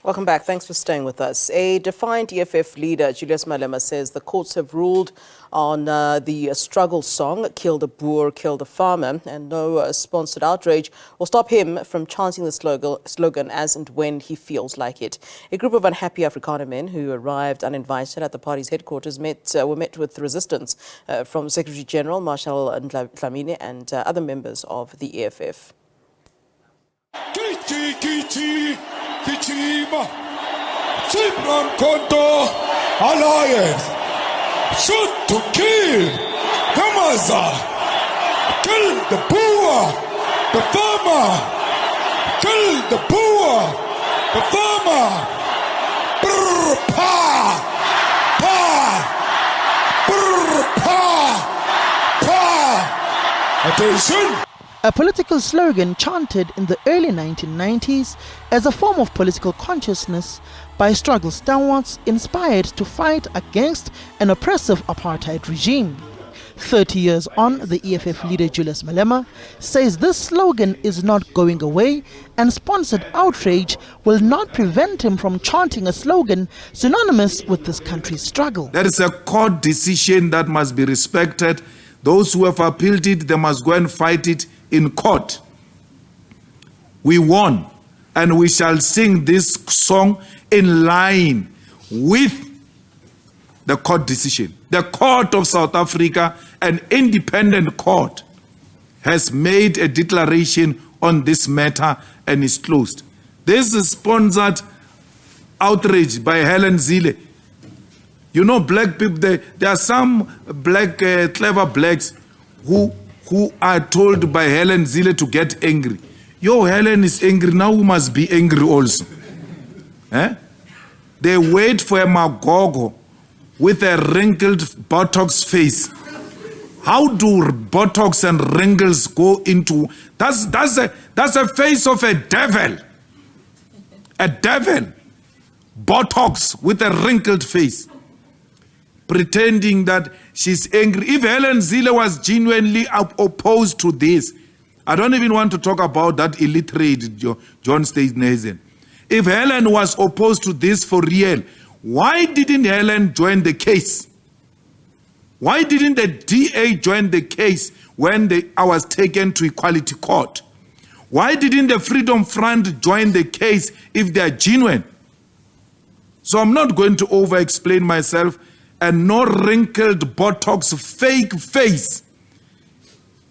Welcome back. Thanks for staying with us. A defiant EFF leader, Julius Malema, says the courts have ruled on the struggle song, Kill the Boer, Kill the Farmer, and no sponsored outrage will stop him from chanting the slogan as and when he feels like it. A group of unhappy Afrikaner men who arrived uninvited at the party's headquarters were met with resistance from Secretary-General Marshall Dlamini and other members of the EFF. Kichima, Chipram Konto, Alliance, shoot to kill, Hamaza, kill the poor, the farmer, kill the poor, the farmer, brr, pa, brr, pa. Attention! A political slogan chanted in the early 1990s as a form of political consciousness by struggle stalwarts inspired to fight against an oppressive apartheid regime. 30 years on, the EFF leader Julius Malema says this slogan is not going away and sponsored outrage will not prevent him from chanting a slogan synonymous with this country's struggle. There is a court decision that must be respected. Those who have appealed it, they must go and fight it in court. We won, and we shall sing this song in line with the court decision. The Court of South Africa, an independent court, has made a declaration on this matter and is closed. This is sponsored outrage by Helen Zille. You know, black people, there are some black, clever blacks who are told by Helen Zille to get angry. Yo, Helen is angry, now we must be angry also. They wait for a magogo with a wrinkled buttocks face. How do buttocks and wrinkles go into... That's a face of a devil. A devil. Buttocks with a wrinkled face. Pretending that she's angry. If Helen Zille was genuinely opposed to this, I don't even want to talk about that illiterate John Steenhuisen. If Helen was opposed to this for real, why didn't Helen join the case? Why didn't the DA join the case when I was taken to Equality Court? Why didn't the Freedom Front join the case if they are genuine? So I'm not going to over-explain myself, and no wrinkled buttocks fake face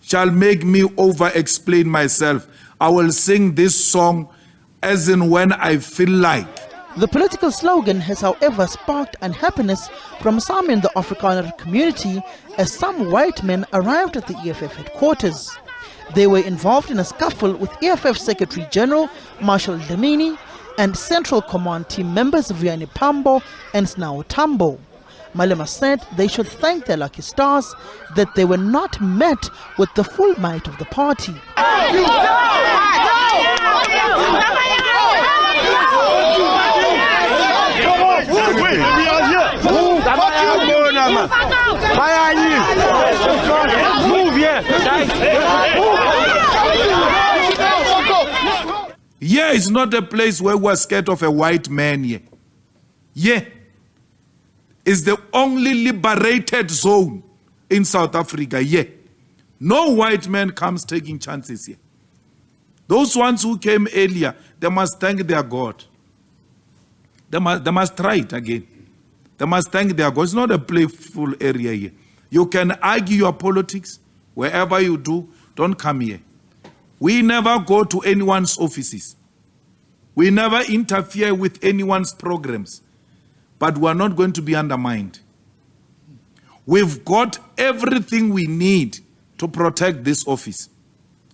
shall make me over-explain myself. I will sing this song as in when I feel like. The political slogan has, however, sparked unhappiness from some in the Afrikaner community as some white men arrived at the EFF headquarters. They were involved in a scuffle with EFF Secretary-General Marshall Dlamini and Central Command team members Vianney Pambo and Snao Tambo. Malema said they should thank their lucky stars that they were not met with the full might of the party. Yeah, it's not a place where we're scared of a white man here. Yeah. Is the only liberated zone in South Africa. Yeah. No white man comes taking chances here. Those ones who came earlier, they must thank their God. They must try it again. They must thank their God. It's not a playful area here. You can argue your politics wherever you do. Don't come here. We never go to anyone's offices. We never interfere with anyone's programs. But we are not going to be undermined. We've got everything we need to protect this office.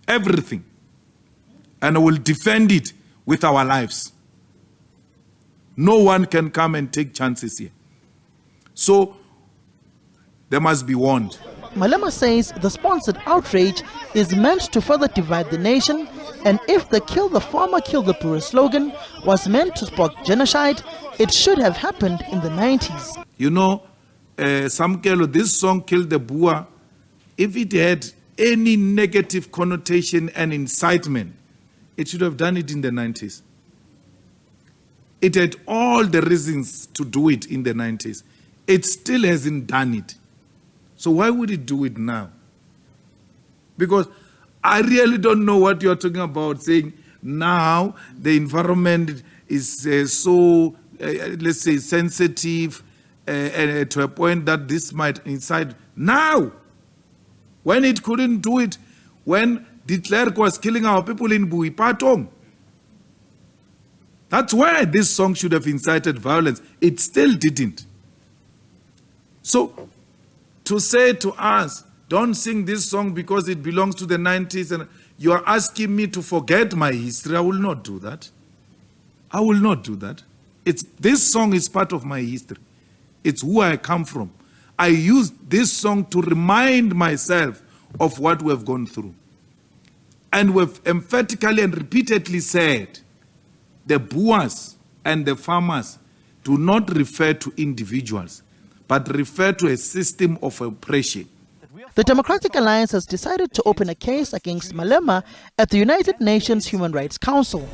Everything. And we'll defend it with our lives. No one can come and take chances here. So, they must be warned. Malema says the sponsored outrage is meant to further divide the nation, and if the Kill the Farmer, Kill the Boer slogan was meant to spark genocide, it should have happened in the 90s. You know, Samkelo, this song, Kill the Boer, if it had any negative connotation and incitement, it should have done it in the 90s. It had all the reasons to do it in the 90s. It still hasn't done it. So why would it do it now? Because I really don't know what you're talking about, saying now the environment is so, let's say, sensitive to a point that this might incite. Now, when it couldn't do it, when de Klerk was killing our people in Buipatong, that's where this song should have incited violence. It still didn't. So, to say to us, don't sing this song because it belongs to the 90s, and you are asking me to forget my history, I will not do that. I will not do that. This song is part of my history. It's who I come from. I use this song to remind myself of what we have gone through. And we've emphatically and repeatedly said, the Boers and the farmers do not refer to individuals, but refer to a system of oppression. The Democratic Alliance has decided to open a case against Malema at the United Nations Human Rights Council.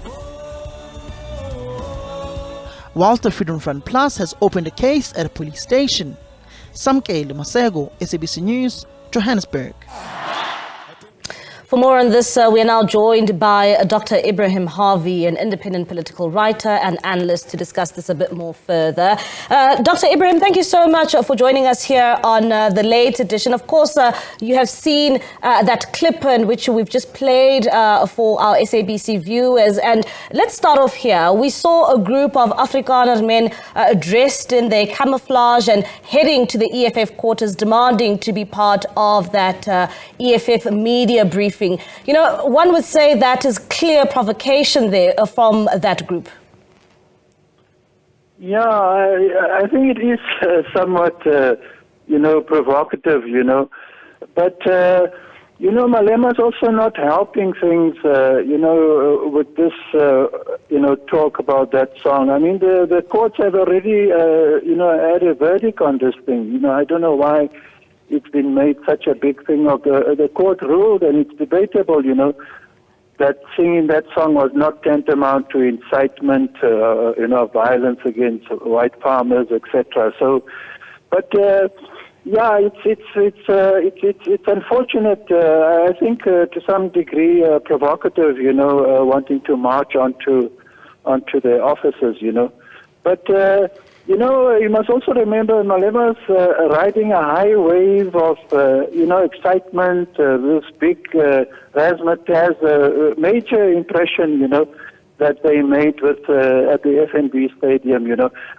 Whilst the Freedom Front Plus has opened a case at a police station. Samkele Masego, SABC News, Johannesburg. For more on this, we are now joined by Dr Ebrahim Harvey, an independent political writer and analyst, to discuss this a bit more further. Dr Ebrahim, thank you so much for joining us here on the late edition. Of course, you have seen that clip in which we've just played for our SABC viewers. And let's start off here. We saw a group of Afrikaner men dressed in their camouflage and heading to the EFF quarters, demanding to be part of that EFF media briefing. You know, one would say that is clear provocation there from that group. Yeah, I think it is somewhat, provocative, But, Malema's also not helping things, with this, talk about that song. I mean, the courts have already, had a verdict on this thing. I don't know why it's been made such a big thing of the court ruled, and it's debatable, that singing that song was not tantamount to incitement, violence against white farmers, etc. So, but it's unfortunate. I think to some degree provocative, wanting to march onto the offices, but. You must also remember Malema's riding a high wave of, excitement. This big Razmat has a major impression, that they made with at the FNB Stadium,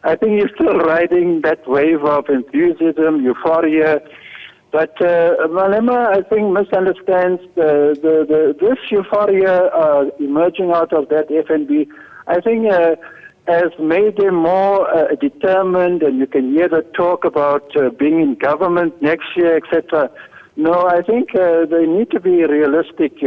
I think he's still riding that wave of enthusiasm, euphoria. But Malema, I think, misunderstands this euphoria emerging out of that FNB. I think has made them more determined, and you can hear the talk about being in government next year, etc. No, I think they need to be realistic,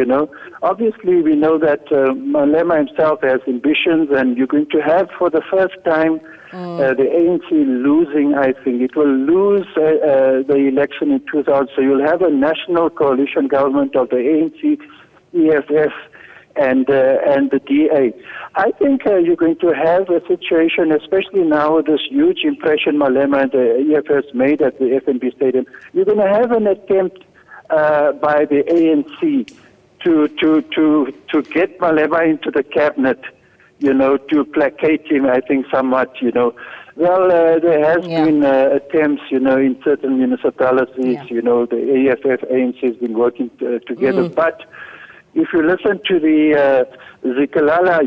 Obviously, we know that Malema himself has ambitions, and you're going to have, for the first time, the ANC losing, I think. It will lose the election in 2000, so you'll have a national coalition government of the ANC, EFF, and the DA. I think you're going to have a situation, especially now with this huge impression Malema and the EFF made at the FNB Stadium. You're going to have an attempt by the ANC to get Malema into the cabinet, to placate him, I think, somewhat, Well, there has been attempts, in certain municipalities, the EFF, ANC has been working together, but if you listen to the Zikalala,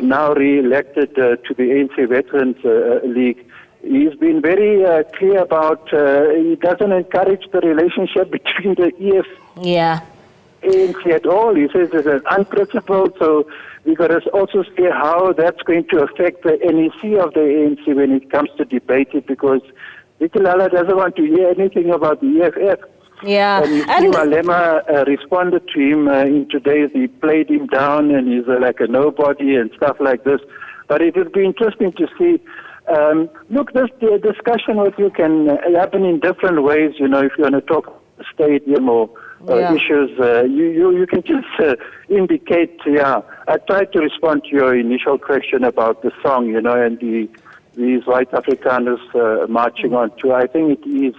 now re-elected to the ANC Veterans League, he's been very clear about he doesn't encourage the relationship between the ANC at all. He says it's unprincipled, so we've got to also see how that's going to affect the NEC of the ANC when it comes to debate it, because Zikalala doesn't want to hear anything about the EFF. Yeah. And you see Malema responded to him in today's, he played him down and he's like a nobody and stuff like this. But it would be interesting to see, look, this discussion with you can happen in different ways, if you want to talk stadium or issues, you can just indicate, I tried to respond to your initial question about the song, and these white Afrikaners marching on to. I think it is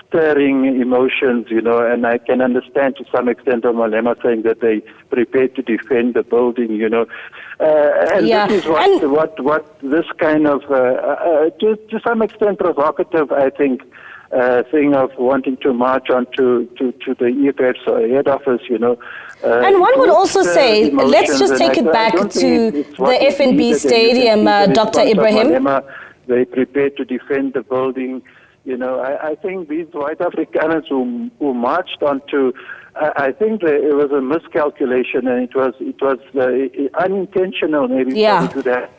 stirring emotions, and I can understand to some extent of Malema saying that they prepared to defend the building, and this is what this kind of, to some extent provocative, I think, thing of wanting to march on to the EFF's head office, and one would also say, let's just take it back to the FNB Stadium, Dr. Ebrahim. They prepared to defend the building. I think these white Afrikaners who marched onto, I think it was a miscalculation, and it was unintentional, maybe. Yeah. To that.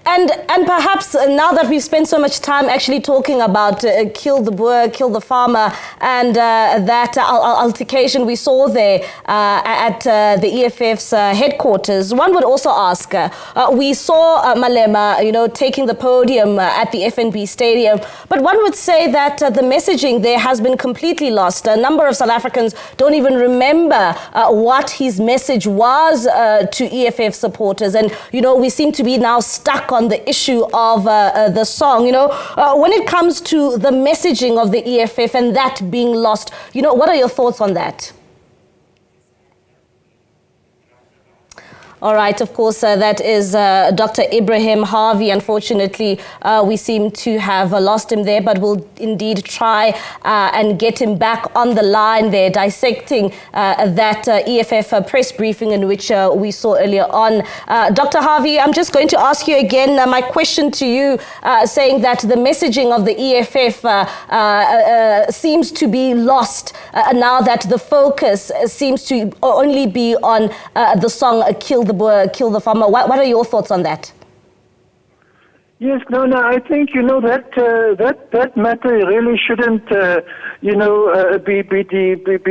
And perhaps now that we've spent so much time actually talking about kill the Boer, kill the farmer, and that altercation we saw there at the EFF's headquarters, one would also ask, we saw Malema, taking the podium at the FNB Stadium, but one would say that the messaging there has been completely lost. A number of South Africans don't even remember what his message was to EFF supporters, and we seem to be now stuck on the issue of the song. When it comes to the messaging of the EFF and that being lost, what are your thoughts on that? All right, of course, that is Dr. Ebrahim Harvey. Unfortunately, we seem to have lost him there, but we'll indeed try and get him back on the line there, dissecting that EFF press briefing in which we saw earlier on. Dr. Harvey, I'm just going to ask you again my question to you, saying that the messaging of the EFF seems to be lost now that the focus seems to only be on the song Kill the Boer, Kill the Farmer. What are your thoughts on that? Yes, I think, that matter really shouldn't, be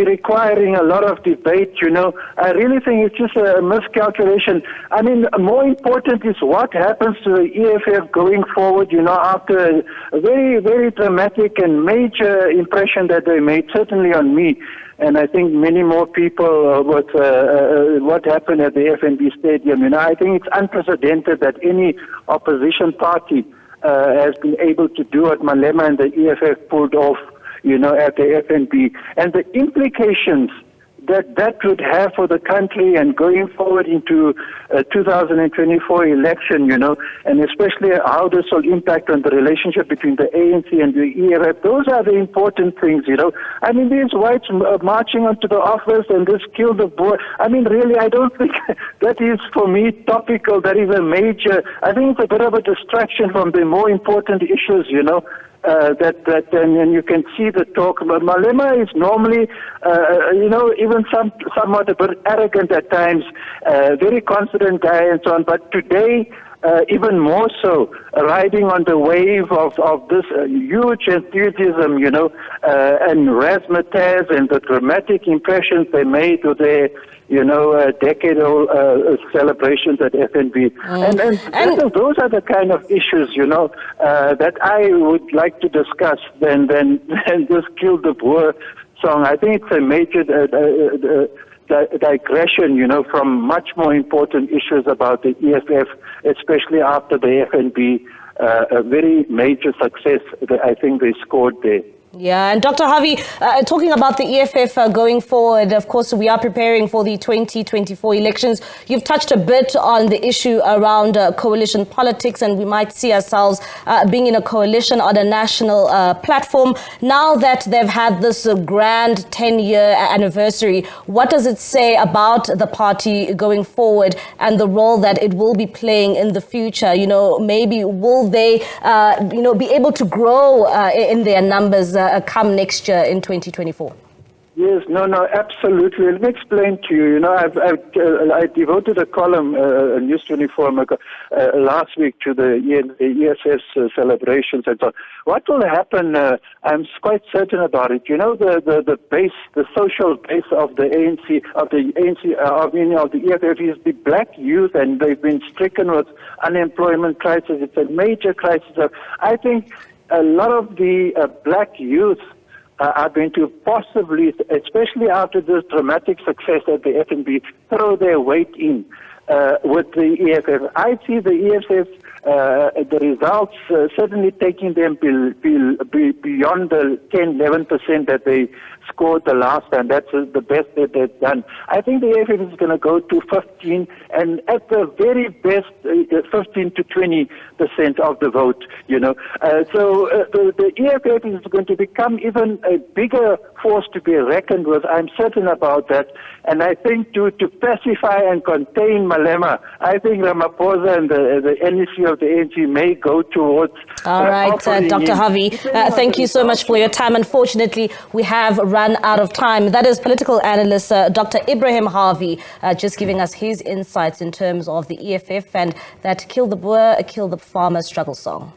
requiring a lot of debate, I really think it's just a miscalculation. I mean, more important is what happens to the EFF going forward, after a very, very dramatic and major impression that they made, certainly on me. And I think many more people with what happened at the FNB Stadium. I think it's unprecedented that any opposition party has been able to do what Malema and the EFF pulled off, at the FNB. And the implications that would have for the country and going forward into 2024 election, and especially how this will impact on the relationship between the ANC and the EFF. Those are the important things, I mean, these whites marching onto the office and this kill the Boer. I mean, really, I don't think that is, for me, topical. That is a major, I think it's a bit of a distraction from the more important issues, and you can see the talk. But Malema is normally, even somewhat a bit arrogant at times, very confident guy and so on. But today, even more so, riding on the wave of this huge enthusiasm, and razzmatazz and the dramatic impressions they made with their, decade-old celebrations at FNB. And those are the kind of issues, that I would like to discuss than this Kill the Boer song. I think it's a major digression, from much more important issues about the EFF, especially after the FNB, a very major success that I think they scored there. Yeah, and Dr. Harvey, talking about the EFF going forward, of course, we are preparing for the 2024 elections. You've touched a bit on the issue around coalition politics, and we might see ourselves being in a coalition on a national platform. Now that they've had this grand 10-year anniversary, what does it say about the party going forward and the role that it will be playing in the future? Maybe will they, be able to grow in their numbers come next year in 2024? Yes, absolutely. Let me explain to you. I devoted a column, News 24, last week to the ESS celebrations and so on. What will happen? I'm quite certain about it. The base, the social base of the ANC, of the EFF is the black youth, and they've been stricken with unemployment crisis. It's a major crisis. I think a lot of the black youth are going to possibly, especially after this dramatic success at the FNB, throw their weight in with the EFF. I see the EFF, the results certainly taking them beyond the 10-11% that they scored the last time. That's the best that they've done. I think the EFF is going to go to 15, and at the very best, 15 to 20% of the vote. So the EFF is going to become even a bigger force to be reckoned with. I'm certain about that. And I think to pacify and contain Malema, I think Ramaphosa and the NEC of the ANC may go towards... All right, Dr. Harvey, thank you so much for your time. Unfortunately, we have run out of time. That is political analyst Dr. Ebrahim Harvey just giving us his insights in terms of the EFF and that Kill the Boer, Kill the Farmer struggle song.